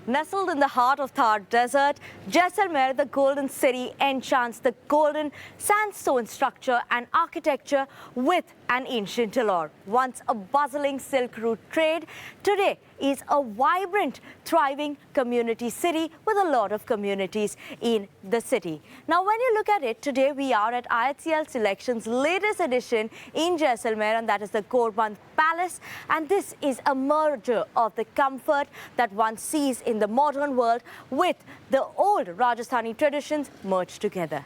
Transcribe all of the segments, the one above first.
Nestled in the heart of Thar Desert, Jaisalmer, the golden city, enchants the golden sandstone structure and architecture with an ancient allure. Once a bustling silk route trade, today is a vibrant, thriving community city with a lot of communities in the city. Now, when you look at it, today we are at IHCL SeleQtions' latest edition in Jaisalmer, and that is the Gorbandh Palace. And this is a merger of the comfort that one sees in the modern world with the old Rajasthani traditions merged together.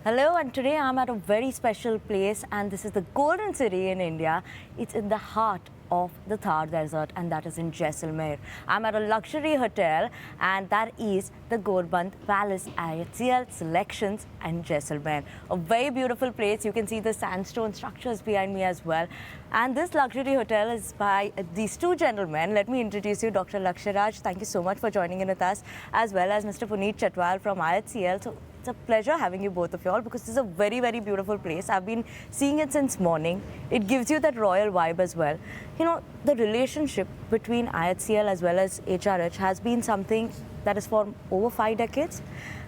Hello, and today I'm at a very special place, and this is the golden city in India. It's in the heart of the Thar Desert, and that is in Jaisalmer. I'm at a luxury hotel, and that is the Gorbandh Palace, IHCL SeleQtions and Jaisalmer. A very beautiful place. You can see the sandstone structures behind me as well. And this luxury hotel is by these two gentlemen. Let me introduce you, Dr. Lakshyaraj. Thank you so much for joining in with us, as well as Mr. Puneet Chhatwal from IHCL. So it's a pleasure having you both of you all, because this is a very, very beautiful place. I've been seeing it since morning. It gives you that royal vibe as well. You know, the relationship between IHCL as well as HRH has been something that is for over 5 decades.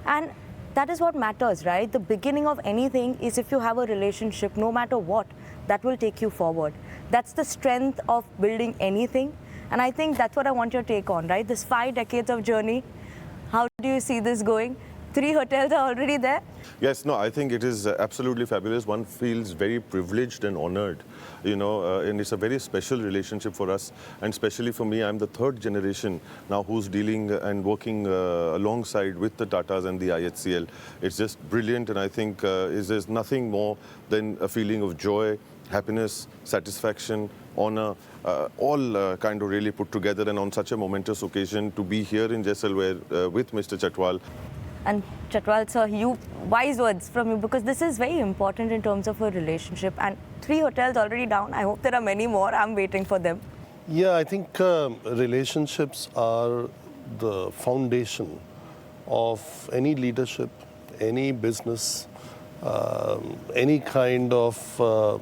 And that is what matters, right? The beginning of anything is if you have a relationship, no matter what, that will take you forward. That's the strength of building anything. And I think that's what I want your take on, right? This 5 decades of journey, how do you see this going? 3 hotels are already there? Yes, no, I think it is absolutely fabulous. One feels very privileged and honored, you know, and it's a very special relationship for us. And especially for me, I'm the 3rd generation now who's dealing and working alongside with the Tatas and the IHCL. It's just brilliant, and I think there's nothing more than a feeling of joy, happiness, satisfaction, honor, all kind of really put together, and on such a momentous occasion to be here in Jaisalmer with Mr. Chhatwal. And Chhatwal sir, wise words from you, because this is very important in terms of a relationship. And 3 hotels already down. I hope there are many more. I'm waiting for them. Yeah, I think relationships are the foundation of any leadership, any business, any kind of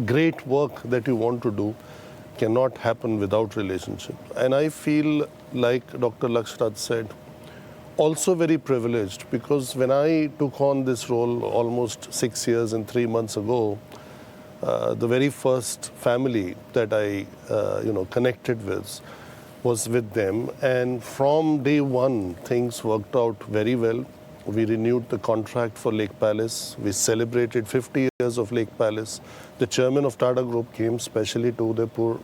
great work that you want to do cannot happen without relationship. And I feel like Dr. Lakshyaraj said, also very privileged, because when I took on this role almost 6 years and 3 months ago, the very first family that I connected with was with them, and from day one things worked out very well. We renewed the contract for Lake Palace. We celebrated 50 years of Lake Palace. The chairman of Tata Group came specially to Udaipur.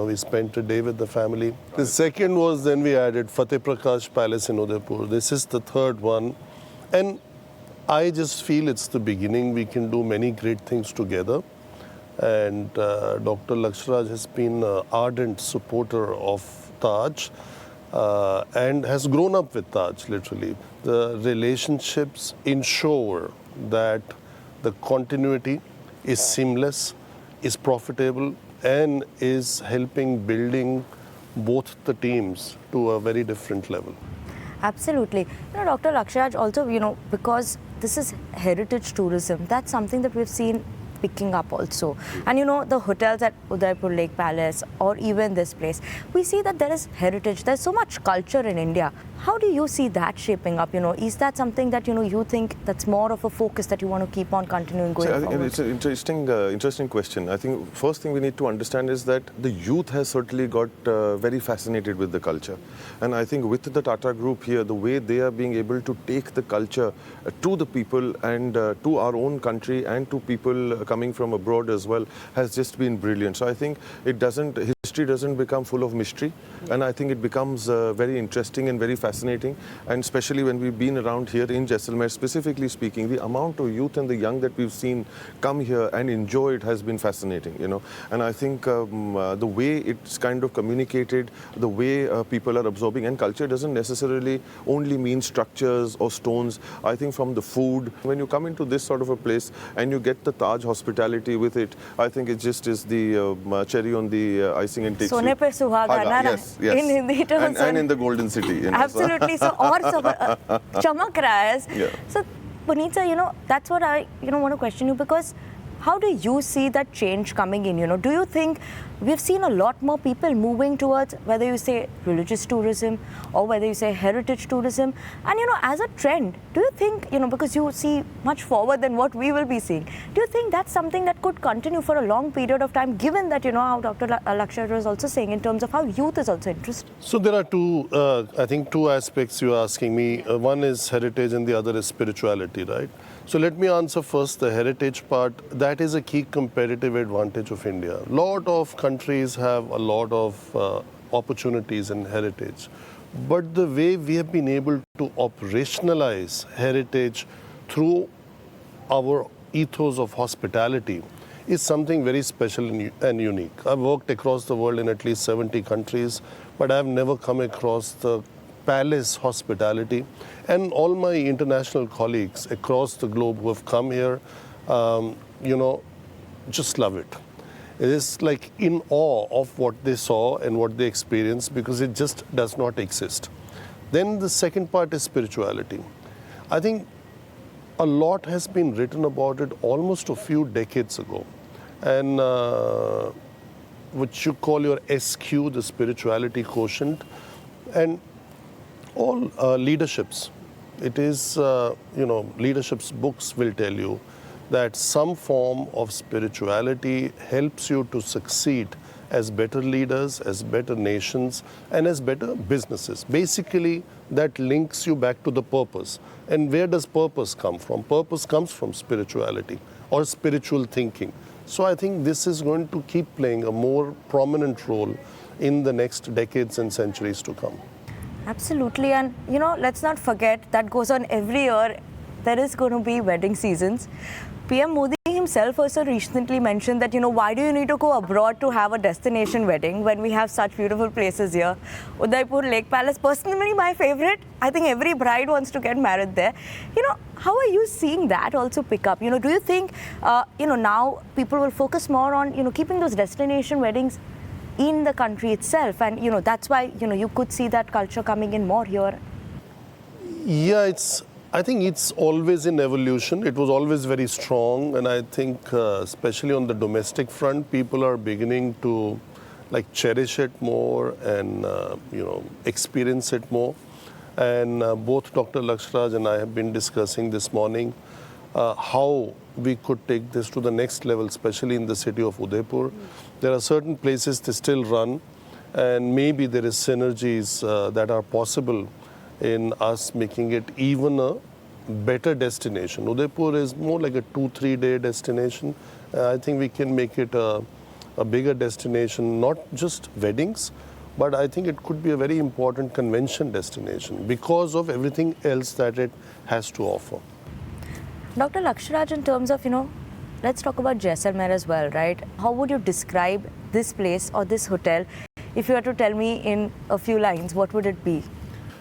We spent a day with the family. The second was then we added Fateh Prakash Palace in Udaipur. This is the 3rd one. And I just feel it's the beginning. We can do many great things together. And Dr. Lakshyaraj has been an ardent supporter of Taj and has grown up with Taj, literally. The relationships ensure that the continuity is seamless, is profitable, and is helping building both the teams to a very different level. Absolutely. You know, Dr. Lakshyaraj, also, because this is heritage tourism, that's something that we've seen picking up also. And you know, the hotels at Udaipur Lake Palace or even this place, we see that there is heritage, there's so much culture in India. How do you see that shaping up? You know, is that something that, you know, you think that's more of a focus that you want to keep on continuing going I think forward? it's an interesting question. I think first thing we need to understand is that the youth has certainly got very fascinated with the culture. And I think with the Tata Group here, the way they are being able to take the culture to the people and to our own country and to people coming from abroad as well has just been brilliant. So I think history doesn't become full of mystery, and I think it becomes very interesting and very fascinating. And especially when we've been around here in Jaisalmer, specifically speaking, the amount of youth and the young that we've seen come here and enjoy it has been fascinating, you know. And I think the way it's kind of communicated, the way people are absorbing, and culture doesn't necessarily only mean structures or stones. I think from the food, when you come into this sort of a place and you get the Taj hospitality with it, I think it just is the cherry on the icing and takes Sone you. pe suhaga, na? Yes. In Hindi it was and in the golden city. You know, absolutely. So, aur chamak raha hai. Yeah. So, Puneet sir, you know, that's what I, you know, want to question you, because how do you see that change coming in? You know, do you think we've seen a lot more people moving towards, whether you say religious tourism or whether you say heritage tourism, and you know, as a trend, do you think, you know, because you see much forward than what we will be seeing, do you think that's something that could continue for a long period of time, given that, you know, how Dr. Lakshyaraj was also saying in terms of how youth is also interested? So there are two aspects you're asking me. One is heritage and the other is spirituality, right? So let me answer first the heritage part. That is a key competitive advantage of India. A lot of countries have a lot of opportunities in heritage. But the way we have been able to operationalize heritage through our ethos of hospitality is something very special and unique. I've worked across the world in at least 70 countries, but I've never come across the palace hospitality. And all my international colleagues across the globe who have come here, you know, just love it. It is like in awe of what they saw and what they experienced, because it just does not exist. Then the second part is spirituality. I think a lot has been written about it almost a few decades ago. And what you call your SQ, the spirituality quotient, and all leaderships. It is, you know, leadership's books will tell you that some form of spirituality helps you to succeed as better leaders, as better nations, and as better businesses. Basically, that links you back to the purpose. And where does purpose come from? Purpose comes from spirituality or spiritual thinking. So I think this is going to keep playing a more prominent role in the next decades and centuries to come. Absolutely. And you know, let's not forget that goes on every year. There is going to be wedding seasons. PM Modi himself also recently mentioned that, you know, why do you need to go abroad to have a destination wedding when we have such beautiful places here? Udaipur Lake Palace, personally my favorite. I think every bride wants to get married there. You know, how are you seeing that also pick up? You know, do you think, you know, now people will focus more on, you know, keeping those destination weddings in the country itself, and you know, that's why, you know, you could see that culture coming in more here? Yeah, I think it's always in evolution. It was always very strong, and I think especially on the domestic front, people are beginning to like cherish it more and you know, experience it more. And both Dr. Lakshyaraj and I have been discussing this morning how we could take this to the next level, especially in the city of Udaipur. There are certain places they still run, and maybe there is synergies that are possible in us making it even a better destination. Udaipur is more like a 2-3 day destination. I think we can make it a bigger destination, not just weddings, but I think it could be a very important convention destination because of everything else that it has to offer. Dr. Lakshyaraj, in terms of, you know, let's talk about Jaisalmer as well, right? How would you describe this place or this hotel? If you were to tell me in a few lines, what would it be?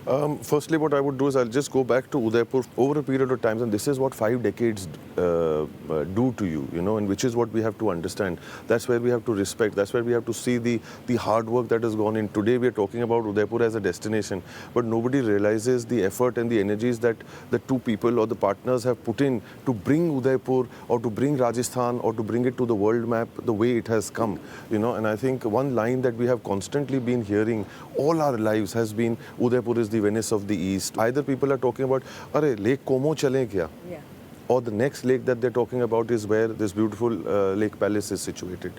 Firstly, what I would do is I'll just go back to Udaipur over a period of time, and this is what 5 decades do to you, and which is what we have to understand. That's where we have to respect. That's where we have to see the hard work that has gone in. Today, we are talking about Udaipur as a destination, but nobody realizes the effort and the energies that the two people or the partners have put in to bring Udaipur or to bring Rajasthan or to bring it to the world map the way it has come, And I think one line that we have constantly been hearing all our lives has been Udaipur is the Venice of the East. Either people are talking about, "Arey, Lake Como chale kya?" Yeah. Or the next lake that they're talking about is where this beautiful Lake Palace is situated.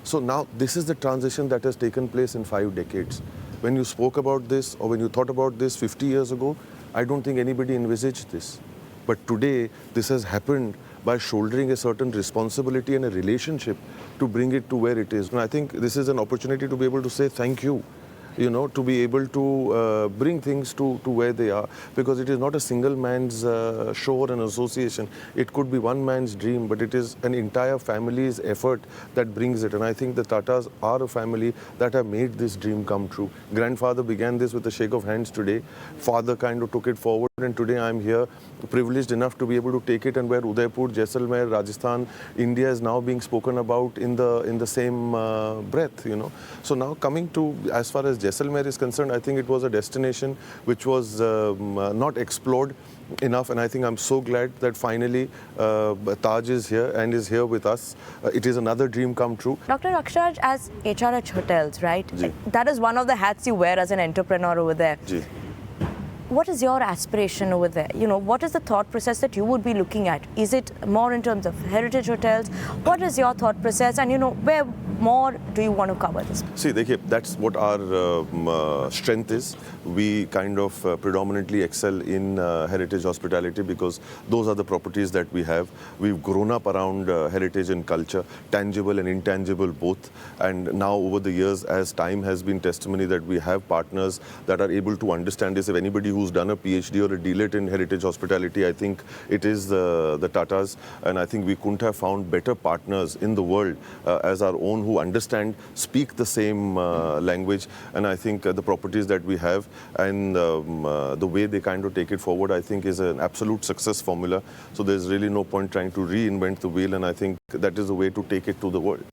So now this is the transition that has taken place in 5 decades. When you spoke about this or when you thought about this 50 years ago, I don't think anybody envisaged this. But today, this has happened by shouldering a certain responsibility and a relationship to bring it to where it is. And I think this is an opportunity to be able to say thank you. To be able to bring things to where they are, because it is not a single man's show or an association. It could be one man's dream, but it is an entire family's effort that brings it. And I think the Tatas are a family that have made this dream come true. Grandfather began this with a shake of hands today. Father kind of took it forward, and today I'm here, privileged enough to be able to take it, and where Udaipur, Jaisalmer, Rajasthan, India is now being spoken about in the same breath. So now coming to, as far as Jaisalmer is concerned, I think it was a destination which was not explored enough, and I think I'm so glad that finally Taj is here and is here with us. It is another dream come true. Dr. Lakshyaraj, as HRH Hotels, right? Ji. That is one of the hats you wear as an entrepreneur over there. Ji. What is your aspiration over there? What is the thought process that you would be looking at? Is it more in terms of heritage hotels? What is your thought process? And, where more do you want to cover this? See, that's what our strength is. We kind of predominantly excel in heritage hospitality because those are the properties that we have. We've grown up around heritage and culture, tangible and intangible both. And now over the years, as time has been testimony that we have partners that are able to understand this. If anybody who's done a PhD or a DLET in heritage hospitality, I think it is the Tatas. And I think we couldn't have found better partners in the world as our own who understand, speak the same language. And I think the properties that we have and the way they kind of take it forward, I think is an absolute success formula. So there's really no point trying to reinvent the wheel. And I think that is the way to take it to the world.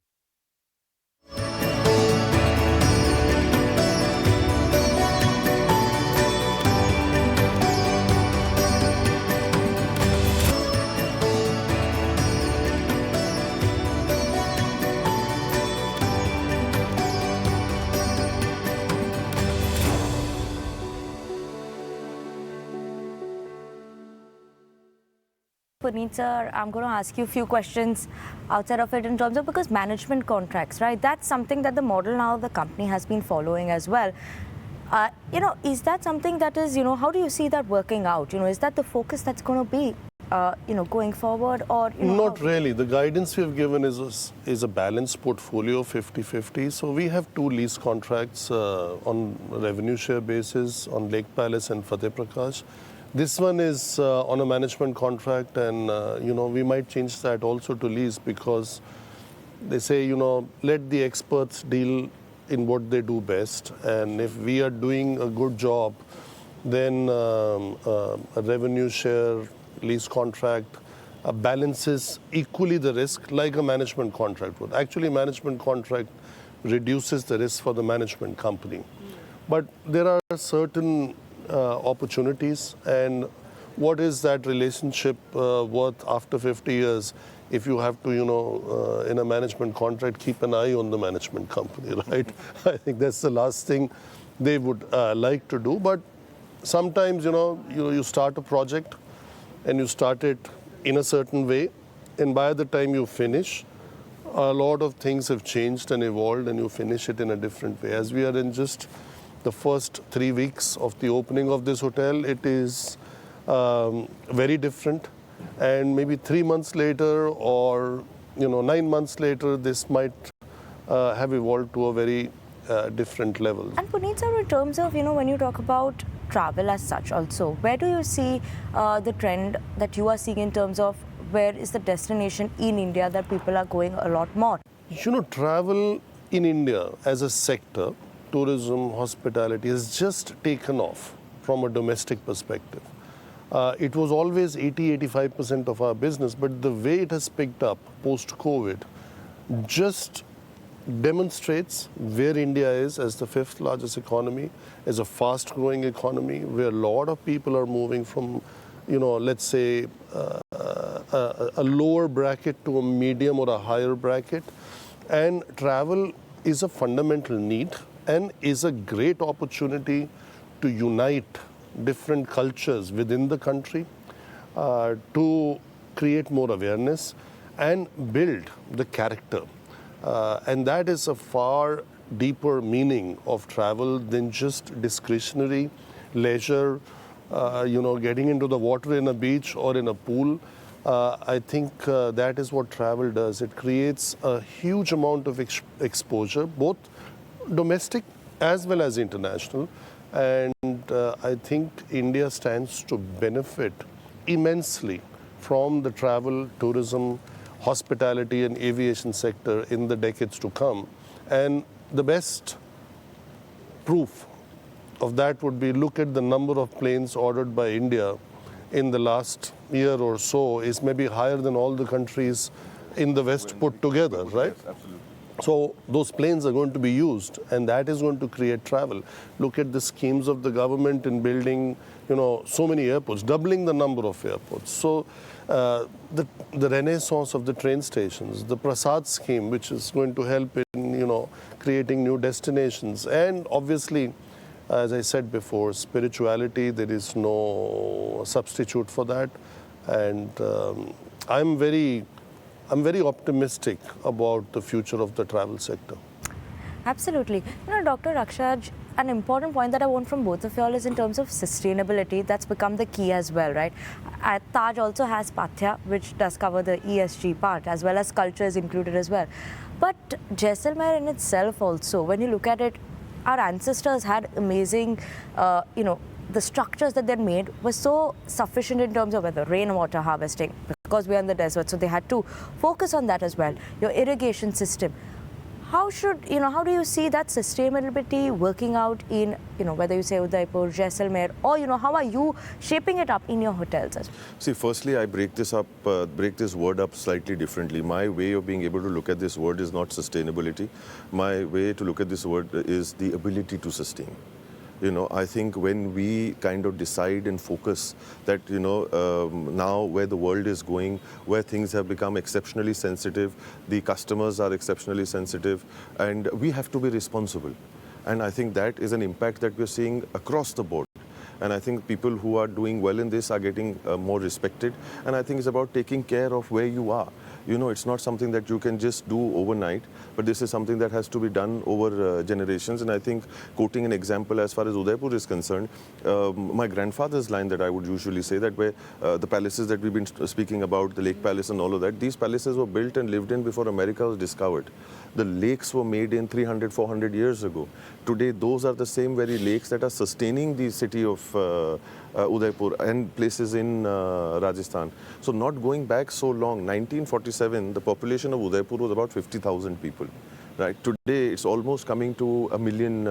Puneet sir, I'm going to ask you a few questions outside of it in terms of, because management contracts, right? That's something that the model now the company has been following as well. Is that something that is, how do you see that working out? Is that the focus that's going to be, going forward, or? Not really. The guidance we have given is a balanced portfolio of 50-50. So we have 2 lease contracts on revenue share basis on Lake Palace and Fateh Prakash. This one is on a management contract, and we might change that also to lease, because they say, let the experts deal in what they do best. And if we are doing a good job, then a revenue share lease contract balances equally the risk like a management contract would. Actually, management contract reduces the risk for the management company. But there are certain opportunities, and what is that relationship worth after 50 years if you have to, in a management contract, keep an eye on the management company, right? I think that's the last thing they would like to do. But sometimes, you start a project and you start it in a certain way, and by the time you finish, a lot of things have changed and evolved, and you finish it in a different way. As we are in just the first 3 weeks of the opening of this hotel, it is very different. And maybe 3 months later or 9 months later, this might have evolved to a very different level. And Puneet sir, in terms of, when you talk about travel as such also, where do you see the trend that you are seeing in terms of where is the destination in India that people are going a lot more? Travel in India as a sector, tourism, hospitality, has just taken off. from a domestic perspective. It was always 80-85% of our business, but the way it has picked up post-COVID just demonstrates where India is as the fifth largest economy, as a fast-growing economy, where a lot of people are moving from, let's say, a lower bracket to a medium or a higher bracket. And travel is a fundamental need and is a great opportunity to unite different cultures within the country, to create more awareness and build the character. And that is a far deeper meaning of travel than just discretionary leisure, getting into the water in a beach or in a pool. I think that is what travel does. It creates a huge amount of exposure, both domestic as well as international. And I think India stands to benefit immensely from the travel, tourism, hospitality and aviation sector in the decades to come. And the best proof of that would be, look at the number of planes ordered by India in the last year or so is maybe higher than all the countries in the West put together, right? Yes, absolutely. So those planes are going to be used, and that is going to create travel. Look at the schemes of the government in building, so many airports, doubling the number of airports. So the renaissance of the train stations, the Prasad scheme, which is going to help in, creating new destinations. And obviously, as I said before, spirituality, there is no substitute for that. And I'm very optimistic about the future of the travel sector. Absolutely. Dr. Lakshyaraj, an important point that I want from both of you all is in terms of sustainability. That's become the key as well, right? Taj also has Pathya, which does cover the ESG part, as well as culture is included as well. But Jaisalmer in itself also, when you look at it, our ancestors had amazing, the structures that they made were so sufficient in terms of whether rainwater harvesting, because we are in the desert, so they had to focus on that as well. Your irrigation system. How do you see that sustainability working out in, whether you say Udaipur, Jaisalmer, or, how are you shaping it up in your hotels as well? See, firstly, I break this word up slightly differently. My way of being able to look at this word is not sustainability. My way to look at this word is the ability to sustain. I think when we kind of decide and focus that, now where the world is going, where things have become exceptionally sensitive, the customers are exceptionally sensitive, and we have to be responsible. And I think that is an impact that we're seeing across the board. And I think people who are doing well in this are getting more respected. And I think it's about taking care of where you are. It's not something that you can just do overnight, but this is something that has to be done over generations. And I think, quoting an example as far as Udaipur is concerned, my grandfather's line that I would usually say, that where the palaces that we've been speaking about, the Lake Palace and all of that, these palaces were built and lived in before America was discovered. The lakes were made in 300, 400 years ago. Today, those are the same very lakes that are sustaining the city of Udaipur and places in Rajasthan. So not going back so long, 1947, the population of Udaipur was about 50,000 people. Right? Today, it's almost coming to 1 million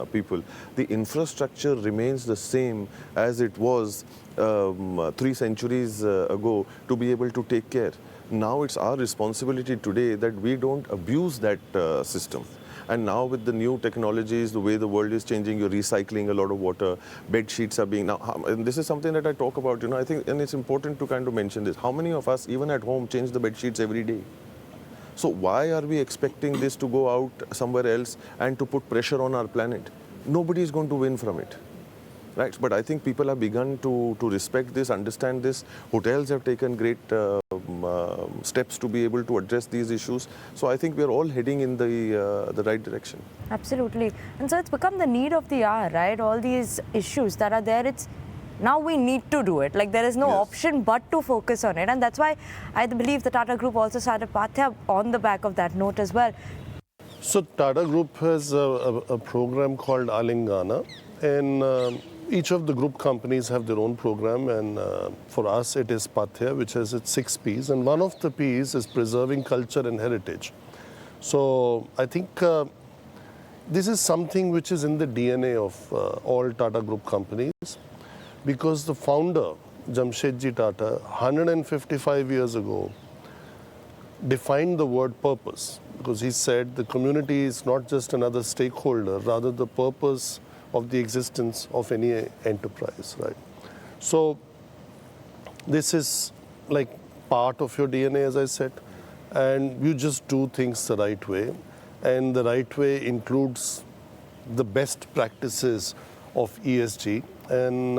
people. The infrastructure remains the same as it was 3 centuries ago to be able to take care. Now it's our responsibility today that we don't abuse that system. And now with the new technologies, the way the world is changing, you're recycling a lot of water, bed sheets are being, and this is something that I talk about, I think, and it's important to kind of mention this. How many of us, even at home, change the bed sheets every day? So why are we expecting this to go out somewhere else and to put pressure on our planet? Nobody is going to win from it. Right, but I think people have begun to respect this, understand this. Hotels have taken great steps to be able to address these issues. So I think we are all heading in the right direction. Absolutely. And so it's become the need of the hour, right? All these issues that are there, it's now we need to do it. Like, there is no option but to focus on it. And that's why I believe the Tata Group also started Pathya on the back of that note as well. So Tata Group has a program called Alingana, and each of the group companies have their own program, and for us it is Pathya, which has its 6 P's, and one of the P's is preserving culture and heritage. So I think this is something which is in the DNA of all Tata Group companies, because the founder, Jamshedji Tata, 155 years ago, defined the word purpose, because he said the community is not just another stakeholder, rather the purpose of the existence of any enterprise, right? So this is like part of your DNA, as I said, and you just do things the right way, and the right way includes the best practices of ESG, and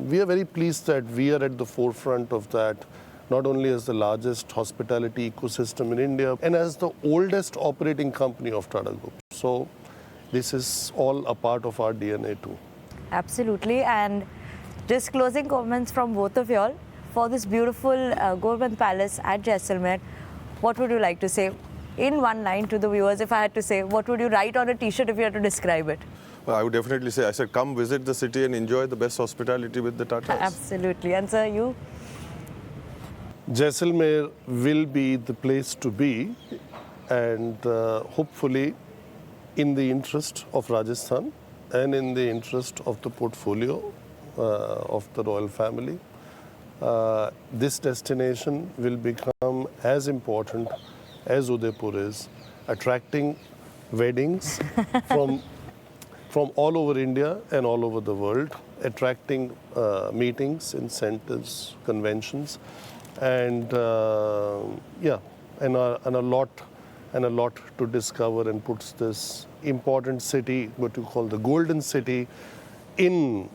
we are very pleased that we are at the forefront of that, not only as the largest hospitality ecosystem in India and as the oldest operating company of Tata Group. So this is all a part of our DNA too. Absolutely. And just closing comments from both of y'all for this beautiful Gorbandh Palace at Jaisalmer. What would you like to say in one line to the viewers? If I had to say, what would you write on a t-shirt if you had to describe it? Well, I would definitely say, I said, come visit the city and enjoy the best hospitality with the Tatas. Absolutely. And sir, you? Jaisalmer will be the place to be, and hopefully in the interest of Rajasthan and in the interest of the portfolio of the royal family, this destination will become as important as Udaipur is, attracting weddings from all over India and all over the world, attracting meetings, incentives, conventions, and and a lot to discover, and puts this important city, what you call the golden city, in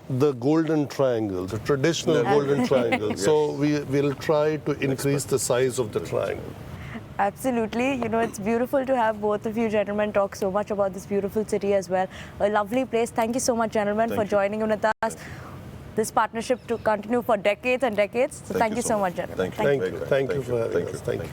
the golden triangle, the traditional golden triangle. Yes. So we will try to increase the size of the triangle. Absolutely. You know, it's beautiful to have both of you gentlemen talk so much about this beautiful city as well. A lovely place. Thank you so much, gentlemen, for joining in with us. This partnership to continue for decades and decades. So thank you so much, gentlemen. Thank you for having us. Thank you.